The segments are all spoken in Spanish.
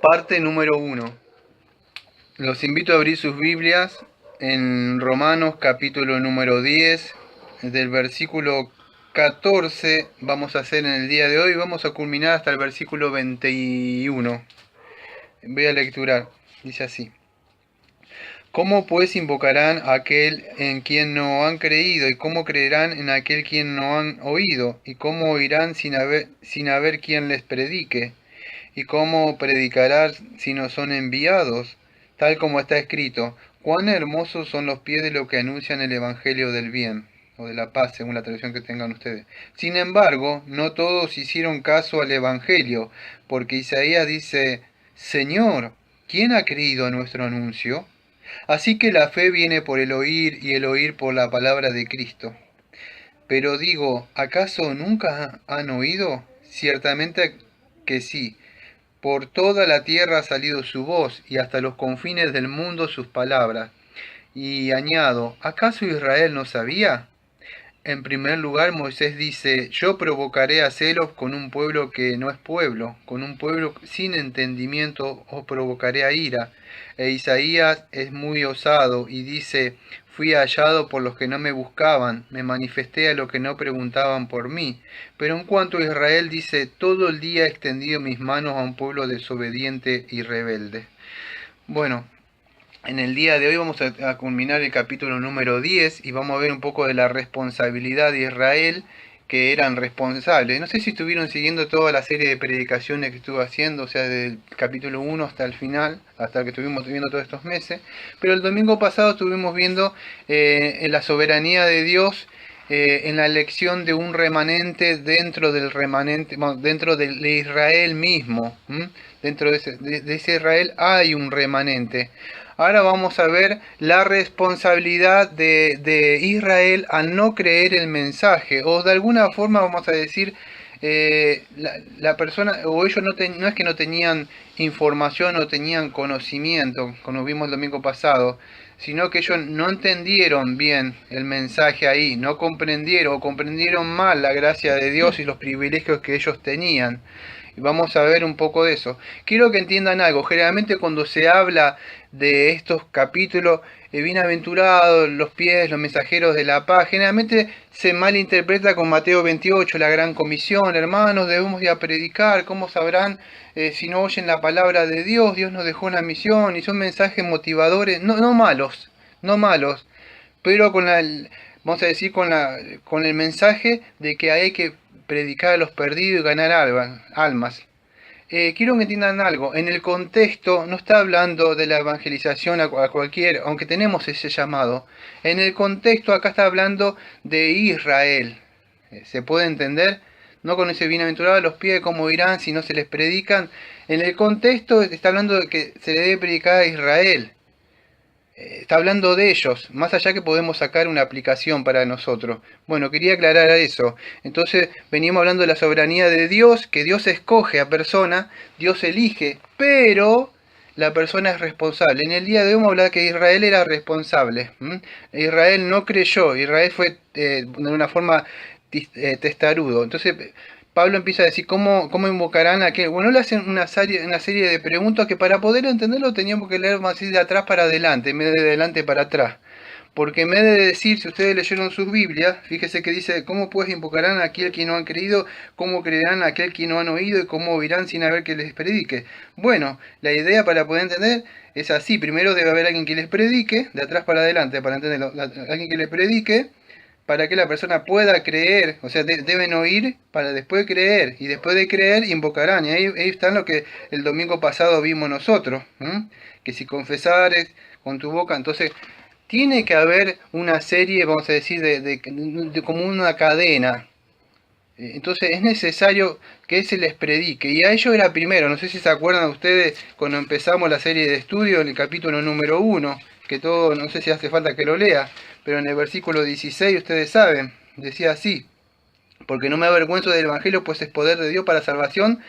Parte número 1. Los invito a abrir sus Biblias en Romanos capítulo número 10, del versículo 14 vamos a hacer en el día de hoy, vamos a culminar hasta el versículo 21. Voy a lecturar, dice así: ¿Cómo pues invocarán a aquel en quien no han creído? ¿Y cómo creerán en aquel quien no han oído? ¿Y cómo oirán sin haber quien les predique? ¿Y cómo predicarán si no son enviados? Tal como está escrito: cuán hermosos son los pies de los que anuncian el evangelio del bien, o de la paz, según la traducción que tengan ustedes. Sin embargo, no todos hicieron caso al evangelio, porque Isaías dice: Señor, ¿quién ha creído a nuestro anuncio? Así que la fe viene por el oír, y el oír por la palabra de Cristo. Pero digo, ¿acaso nunca han oído? Ciertamente que sí. Por toda la tierra ha salido su voz, y hasta los confines del mundo sus palabras. Y añado, ¿acaso Israel no sabía? En primer lugar, Moisés dice: yo provocaré a celos con un pueblo que no es pueblo, con un pueblo sin entendimiento os provocaré a ira. E Isaías es muy osado y dice: fui hallado por los que no me buscaban, me manifesté a los que no preguntaban por mí. Pero en cuanto a Israel dice: todo el día he extendido mis manos a un pueblo desobediente y rebelde. Bueno, en el día de hoy vamos a culminar el capítulo número 10 y vamos a ver un poco de la responsabilidad de Israel, que eran responsables. No sé si estuvieron siguiendo toda la serie de predicaciones que estuve haciendo, o sea, del capítulo 1 hasta el final, hasta el que estuvimos viendo todos estos meses. Pero el domingo pasado estuvimos viendo la soberanía de Dios, en la elección de un remanente dentro del remanente, bueno, dentro de Israel mismo. Dentro de ese Israel hay un remanente. Ahora vamos a ver la responsabilidad de Israel al no creer el mensaje, o de alguna forma vamos a decir, la persona, o ellos no es que no tenían información o tenían conocimiento, como vimos el domingo pasado, sino que ellos no entendieron bien el mensaje ahí, no comprendieron o comprendieron mal la gracia de Dios y los privilegios que ellos tenían. Y vamos a ver un poco de eso. Quiero que entiendan algo. Generalmente cuando se habla de estos capítulos, bienaventurados los pies, los mensajeros de la paz, generalmente se malinterpreta con Mateo 28, la gran comisión: hermanos, debemos ir a predicar. ¿Cómo sabrán si no oyen la palabra de Dios? Dios nos dejó una misión, y son mensajes motivadores, no malos, no malos, pero vamos a decir, con el mensaje de que hay que predicar a los perdidos y ganar almas. Quiero que entiendan algo. En el contexto no está hablando de la evangelización a cualquiera, aunque tenemos ese llamado. En el contexto acá está hablando de Israel. ¿Se puede entender? No con ese bienaventurado a los pies, como irán si no se les predican. En el contexto está hablando de que se le debe predicar a Israel. Está hablando de ellos, más allá que podemos sacar una aplicación para nosotros. Bueno, quería aclarar eso. Entonces veníamos hablando de la soberanía de Dios, que Dios escoge a persona, Dios elige, pero la persona es responsable. En el día de hoy vamos a hablar que Israel era responsable. Israel no creyó, Israel fue de una forma testarudo. Entonces Pablo empieza a decir: ¿cómo invocarán a aquel? Bueno, le hacen una serie de preguntas que para poder entenderlo teníamos que leer más de atrás para adelante, en vez de adelante para atrás. Porque en vez de decir, si ustedes leyeron sus Biblias, fíjese que dice: ¿cómo pues invocarán a aquel que no han creído? ¿Cómo creerán a aquel que no han oído? ¿Y cómo oirán sin haber que les predique? Bueno, la idea para poder entender es así: primero debe haber alguien que les predique, de atrás para adelante, para entenderlo, alguien que les predique, para que la persona pueda creer. O sea, deben oír para después creer, y después de creer invocarán. Y ahí está lo que el domingo pasado vimos nosotros, que si confesares con tu boca, entonces tiene que haber una serie, vamos a decir, de como una cadena. Entonces es necesario que se les predique, y a ellos era primero. No sé si se acuerdan ustedes cuando empezamos la serie de estudio en el capítulo número 1, que todo, no sé si hace falta que lo lea, pero en el versículo 16 ustedes saben, decía así: porque no me avergüenzo del evangelio, pues es poder de Dios para salvación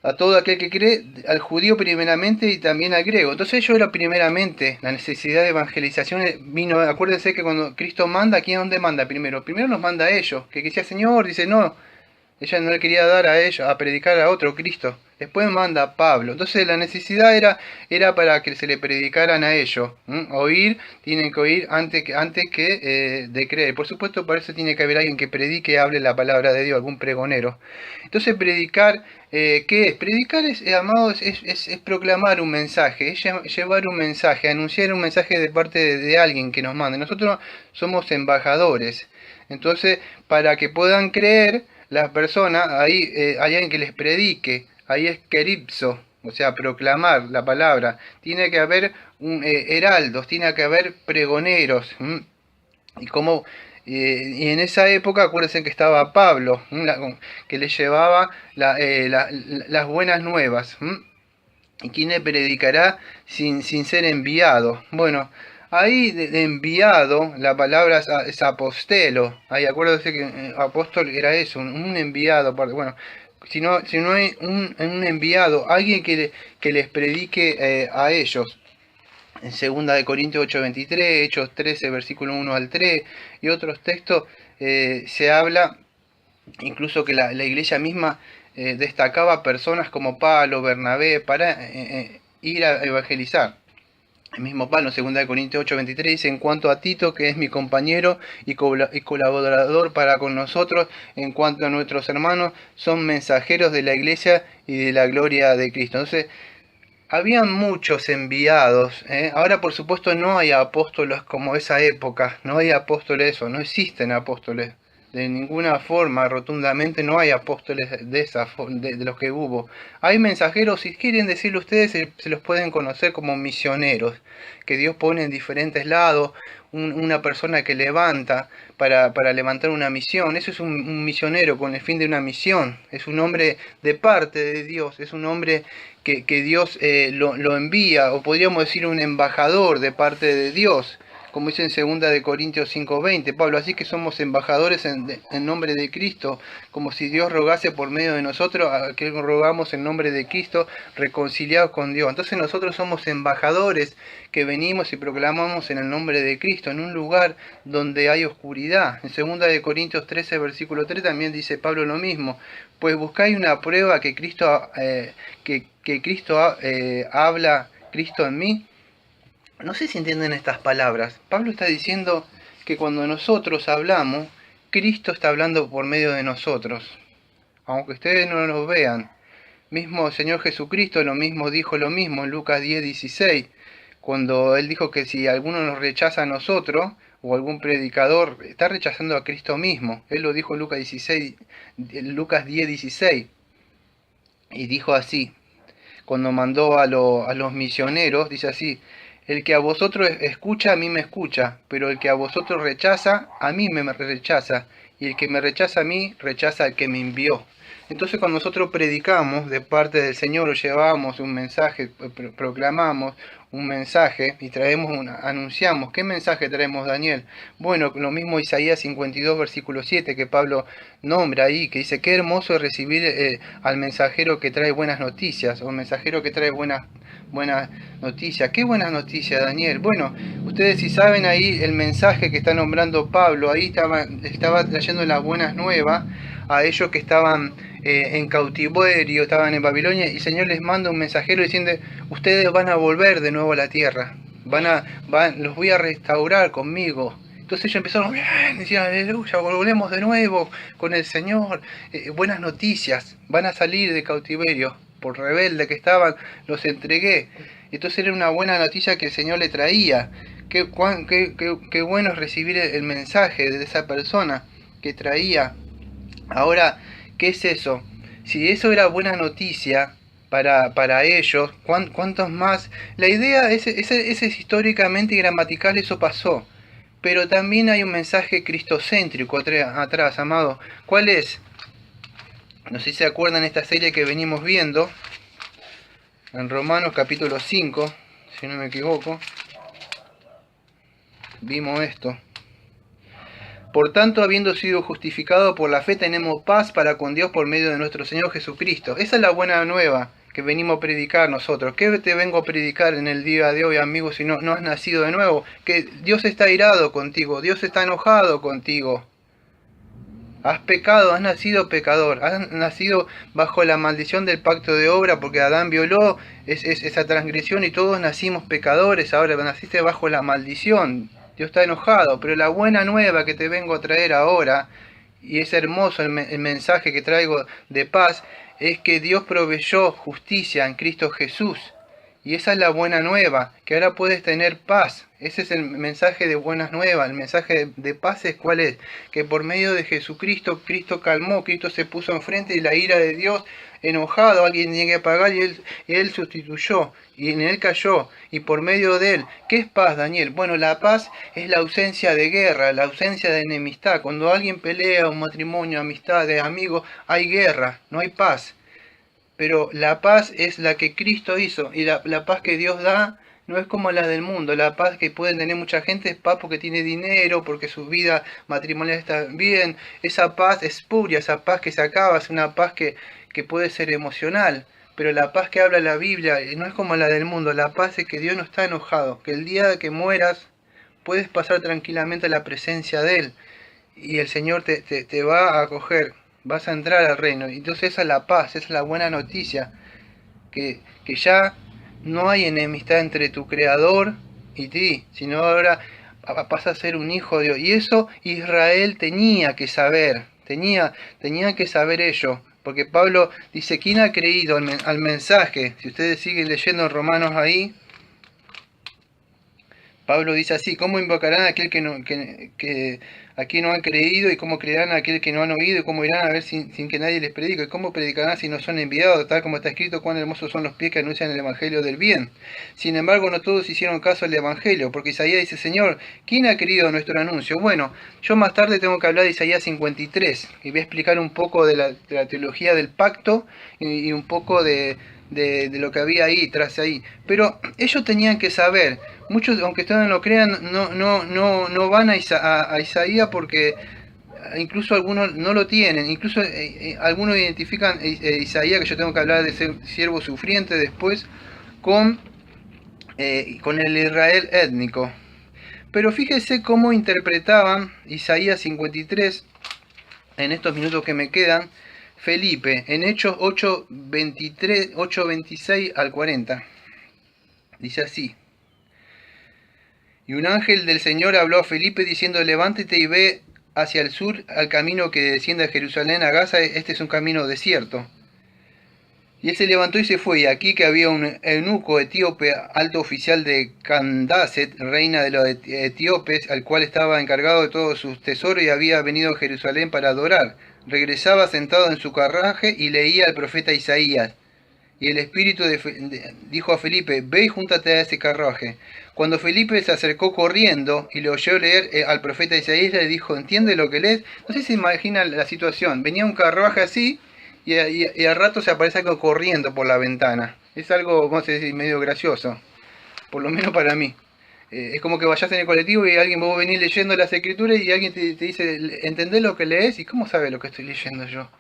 a todo aquel que cree, al judío primeramente y también al griego. Entonces ellos era primeramente la necesidad de evangelización. Vino, acuérdense que cuando Cristo manda, ¿quién dónde manda primero? Primero nos manda a ellos, que decía: Señor, dice, no, Ella no le quería dar a ellos, a predicar a otro Cristo. Después manda a Pablo. Entonces la necesidad era para que se le predicaran a ellos. Oír, tienen que oír antes que de creer. Por supuesto, por eso tiene que haber alguien que predique, hable la palabra de Dios, algún pregonero. Entonces predicar, ¿qué es? Predicar, amados, es proclamar un mensaje, es llevar un mensaje, anunciar un mensaje de parte de alguien que nos mande. Nosotros somos embajadores. Entonces, para que puedan creer las personas, ahí hay alguien que les predique, ahí es keripso, o sea, proclamar la palabra. Tiene que haber heraldos, tiene que haber pregoneros. Y como y en esa época, acuérdense que estaba Pablo, que le llevaba las buenas nuevas. ¿Y quién le predicará sin ser enviado? Bueno, ahí de enviado, la palabra es apostelo. Ahí acuérdense que apóstol era eso, un enviado. Bueno, si no hay un enviado, alguien que les predique a ellos. En 2 de Corintios 8:23, Hechos 13, versículo 1 al 3 y otros textos, se habla incluso que la iglesia misma destacaba personas como Pablo, Bernabé, para ir a evangelizar. El mismo Pablo, 2 de Corintios 8:23, dice: en cuanto a Tito, que es mi compañero y colaborador para con nosotros, en cuanto a nuestros hermanos, son mensajeros de la iglesia y de la gloria de Cristo. Entonces, habían muchos enviados. Ahora, por supuesto, no hay apóstoles como esa época. No hay apóstoles, eso. No existen apóstoles. De ninguna forma, rotundamente, no hay apóstoles de los que hubo. Hay mensajeros, si quieren decirlo ustedes, se los pueden conocer como misioneros, que Dios pone en diferentes lados, una persona que levanta para levantar una misión. Eso es un misionero con el fin de una misión. Es un hombre de parte de Dios, es un hombre que Dios lo envía, o podríamos decir un embajador de parte de Dios, como dice en 2 de Corintios 5:20, Pablo. Así que somos embajadores en nombre de Cristo, como si Dios rogase por medio de nosotros, a que rogamos en nombre de Cristo, reconciliados con Dios. Entonces nosotros somos embajadores que venimos y proclamamos en el nombre de Cristo, en un lugar donde hay oscuridad. En 2 de Corintios 13, versículo 3 también dice Pablo lo mismo: pues buscáis una prueba que Cristo, habla Cristo en mí. No sé si entienden estas palabras. Pablo está diciendo que cuando nosotros hablamos, Cristo está hablando por medio de nosotros. Aunque ustedes no lo vean. Mismo Señor Jesucristo dijo lo mismo en Lucas 10:16. Cuando Él dijo que si alguno nos rechaza a nosotros, o algún predicador, está rechazando a Cristo mismo. Él lo dijo en Lucas 10:16. Y dijo así, cuando mandó a los misioneros, dice así: el que a vosotros escucha, a mí me escucha, pero el que a vosotros rechaza, a mí me rechaza, y el que me rechaza a mí, rechaza al que me envió. Entonces, cuando nosotros predicamos de parte del Señor, o llevamos un mensaje, proclamamos un mensaje y anunciamos. ¿Qué mensaje traemos, Daniel? Bueno, lo mismo Isaías 52, versículo 7, que Pablo nombra ahí, que dice: qué hermoso es recibir al mensajero que trae buenas noticias, o el mensajero que trae buenas noticias. ¿Qué buenas noticias, Daniel? Bueno, ustedes si saben ahí el mensaje que está nombrando Pablo, ahí estaba trayendo las buenas nuevas a ellos que estaban en cautiverio, estaban en Babilonia, y el Señor les manda un mensajero diciendo: ustedes van a volver de nuevo a la tierra, los voy a restaurar conmigo. Entonces ellos empezaron, decían: aleluya, volvemos de nuevo con el Señor, buenas noticias, van a salir de cautiverio, por rebelde que estaban, los entregué. Entonces era una buena noticia que el Señor le traía. Qué bueno es recibir el mensaje de esa persona que traía. Ahora, ¿qué es eso? Si eso era buena noticia para ellos, ¿cuántos más? La idea es históricamente y gramatical, eso pasó. Pero también hay un mensaje cristocéntrico atrás, amado. ¿Cuál es? No sé si se acuerdan esta serie que venimos viendo, en Romanos capítulo 5, si no me equivoco. Vimos esto. Por tanto, habiendo sido justificados por la fe, tenemos paz para con Dios por medio de nuestro Señor Jesucristo. Esa es la buena nueva que venimos a predicar nosotros. ¿Qué te vengo a predicar en el día de hoy, amigo, si no has nacido de nuevo? Que Dios está irado contigo, Dios está enojado contigo. Has pecado, has nacido pecador, has nacido bajo la maldición del pacto de obra porque Adán violó esa transgresión y todos nacimos pecadores, ahora naciste bajo la maldición. Dios está enojado, pero la buena nueva que te vengo a traer ahora, y es hermoso el mensaje que traigo de paz, es que Dios proveyó justicia en Cristo Jesús. Y esa es la buena nueva, que ahora puedes tener paz. Ese es el mensaje de buenas nuevas. El mensaje de paz es cuál es. Que por medio de Jesucristo, Cristo calmó, Cristo se puso enfrente y la ira de Dios, enojado, alguien tiene que pagar y él sustituyó. Y en él cayó. Y por medio de él, ¿qué es paz, Daniel? Bueno, la paz es la ausencia de guerra, la ausencia de enemistad. Cuando alguien pelea, un matrimonio, amistades, amigos, hay guerra, no hay paz. Pero la paz es la que Cristo hizo, y la paz que Dios da no es como la del mundo. La paz que pueden tener mucha gente es paz porque tiene dinero, porque su vida matrimonial está bien. Esa paz es puria, esa paz que se acaba, es una paz que puede ser emocional. Pero la paz que habla la Biblia no es como la del mundo. La paz es que Dios no está enojado, que el día que mueras puedes pasar tranquilamente a la presencia de Él y el Señor te va a acoger. Vas a entrar al reino. Entonces esa es la paz, esa es la buena noticia. Que ya no hay enemistad entre tu creador y ti, sino ahora vas a ser un hijo de Dios. Y eso Israel tenía que saber, tenía que saber ello. Porque Pablo dice, ¿quién ha creído al mensaje? Si ustedes siguen leyendo en Romanos ahí, Pablo dice así, ¿cómo invocarán a aquel que a quien no han creído? ¿Y cómo creerán a aquel que no han oído? ¿Y cómo irán a ver sin que nadie les predique? ¿Y cómo predicarán si no son enviados? Tal como está escrito, cuán hermosos son los pies que anuncian el evangelio del bien. Sin embargo, no todos hicieron caso al evangelio, porque Isaías dice, Señor, ¿quién ha querido nuestro anuncio? Bueno, yo más tarde tengo que hablar de Isaías 53, y voy a explicar un poco de la teología del pacto, y un poco de lo que había ahí, tras ahí. Pero ellos tenían que saber, muchos, aunque ustedes no lo crean, no van a Isaías porque incluso algunos no lo tienen, incluso algunos identifican Isaías, que yo tengo que hablar de ser siervo sufriente después, con el Israel étnico. Pero fíjese cómo interpretaban Isaías 53 en estos minutos que me quedan, Felipe, en Hechos 8:26 al 40. Dice así. Y un ángel del Señor habló a Felipe diciendo, levántate y ve hacia el sur al camino que desciende a Jerusalén, a Gaza, este es un camino desierto. Y él se levantó y se fue, y aquí que había un eunuco etíope, alto oficial de Candace, reina de los etíopes, al cual estaba encargado de todos sus tesoros y había venido a Jerusalén para adorar. Regresaba sentado en su carruaje y leía al profeta Isaías. Y el espíritu dijo a Felipe, ve y júntate a ese carruaje. Cuando Felipe se acercó corriendo y le oyó leer al profeta Isaías, le dijo, ¿entiende lo que lees? No sé si se imagina la situación. Venía un carruaje así y al rato se aparece algo corriendo por la ventana. Es algo, vamos a decir, medio gracioso. Por lo menos para mí. Es como que vayas en el colectivo y alguien, vos venís leyendo las escrituras y alguien te dice, ¿entendés lo que lees? ¿Y cómo sabes lo que estoy leyendo yo?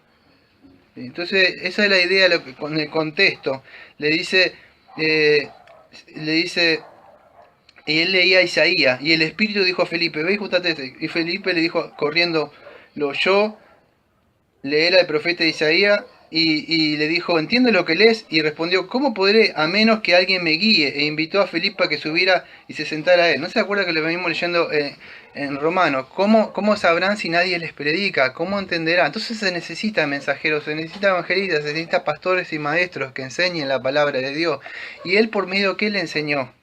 Entonces, esa es la idea con el contexto. Le dice, y él leía a Isaías, y el Espíritu dijo a Felipe, ve y júntate. Y Felipe le dijo, corriendo, lo oyó leer al profeta Isaías, y le dijo, ¿entiende lo que lees? Y respondió, ¿cómo podré a menos que alguien me guíe? E invitó a Felipe a que subiera y se sentara a él. ¿No se acuerda que lo venimos leyendo en Romanos? ¿Cómo sabrán si nadie les predica? ¿Cómo entenderán? Entonces se necesita mensajeros, se necesita evangelistas, se necesita pastores y maestros que enseñen la palabra de Dios. Y él, por medio que le enseñó,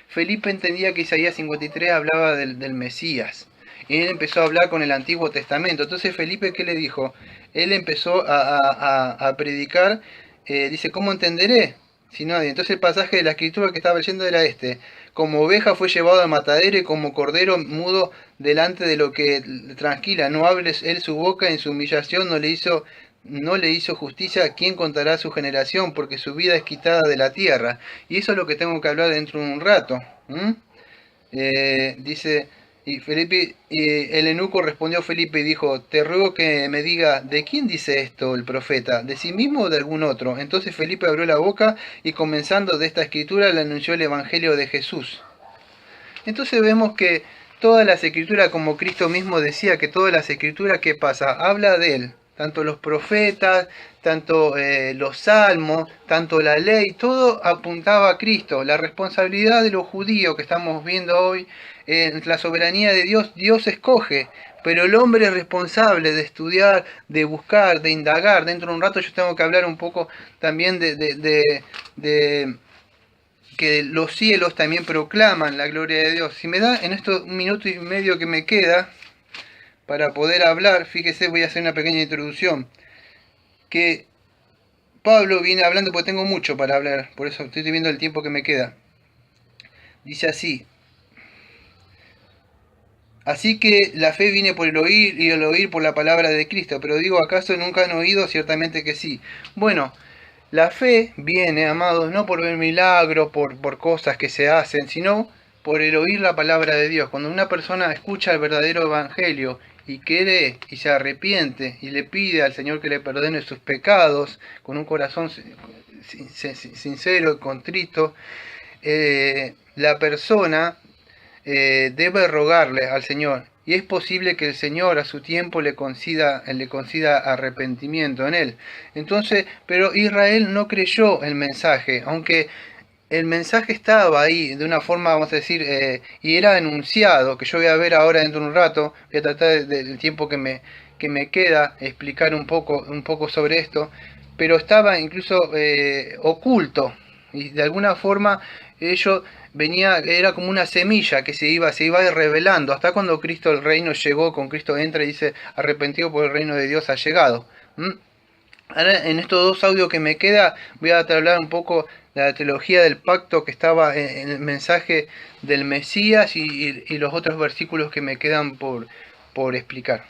Felipe entendía que Isaías 53 hablaba del Mesías. Y él empezó a hablar con el Antiguo Testamento. Entonces Felipe, ¿qué le dijo? Él empezó a predicar, dice, ¿cómo entenderé? Si nadie. Entonces el pasaje de la escritura que estaba leyendo era este. Como oveja fue llevado al matadero y como cordero mudo delante de lo que tranquila. No hables él su boca, en su humillación no le hizo justicia. ¿Quién contará su generación? Porque su vida es quitada de la tierra. Y eso es lo que tengo que hablar dentro de un rato. Dice... Y el eunuco respondió a Felipe y dijo, te ruego que me diga, ¿de quién dice esto el profeta? ¿De sí mismo o de algún otro? Entonces Felipe abrió la boca y comenzando de esta escritura le anunció el evangelio de Jesús. Entonces vemos que todas las escrituras, como Cristo mismo decía, que todas las escrituras, ¿qué pasa? Habla de Él. Tanto los profetas, tanto los salmos, tanto la ley, todo apuntaba a Cristo. La responsabilidad de los judíos que estamos viendo hoy, la soberanía de Dios, Dios escoge, pero el hombre es responsable de estudiar, de buscar, de indagar. Dentro de un rato yo tengo que hablar un poco también de que los cielos también proclaman la gloria de Dios. Si me da en estos 1 minuto y medio que me queda para poder hablar, fíjese, voy a hacer una pequeña introducción. Que Pablo viene hablando, porque tengo mucho para hablar, por eso estoy viendo el tiempo que me queda. Dice así: así que la fe viene por el oír y el oír por la palabra de Cristo. Pero digo, ¿acaso nunca han oído? Ciertamente que sí. Bueno, la fe viene, amados, no por ver milagros, por cosas que se hacen, sino por el oír la palabra de Dios. Cuando una persona escucha el verdadero evangelio y cree y se arrepiente y le pide al Señor que le perdone sus pecados con un corazón sincero y contrito, la persona debe rogarle al Señor. Y es posible que el Señor a su tiempo le concida arrepentimiento en él. Entonces, pero Israel no creyó el mensaje, aunque el mensaje estaba ahí de una forma, vamos a decir, y era anunciado, que yo voy a ver ahora dentro de un rato. Voy a tratar del tiempo que me queda explicar un poco sobre esto, pero estaba incluso oculto, y de alguna forma ello era como una semilla que se iba revelando, hasta cuando Cristo, el reino llegó. Con Cristo entra y dice: arrepentido, porque el reino de Dios ha llegado. Ahora, en estos 2 audios que me queda, voy a hablar un poco de la teología del pacto que estaba en el mensaje del Mesías, y los otros versículos que me quedan por explicar.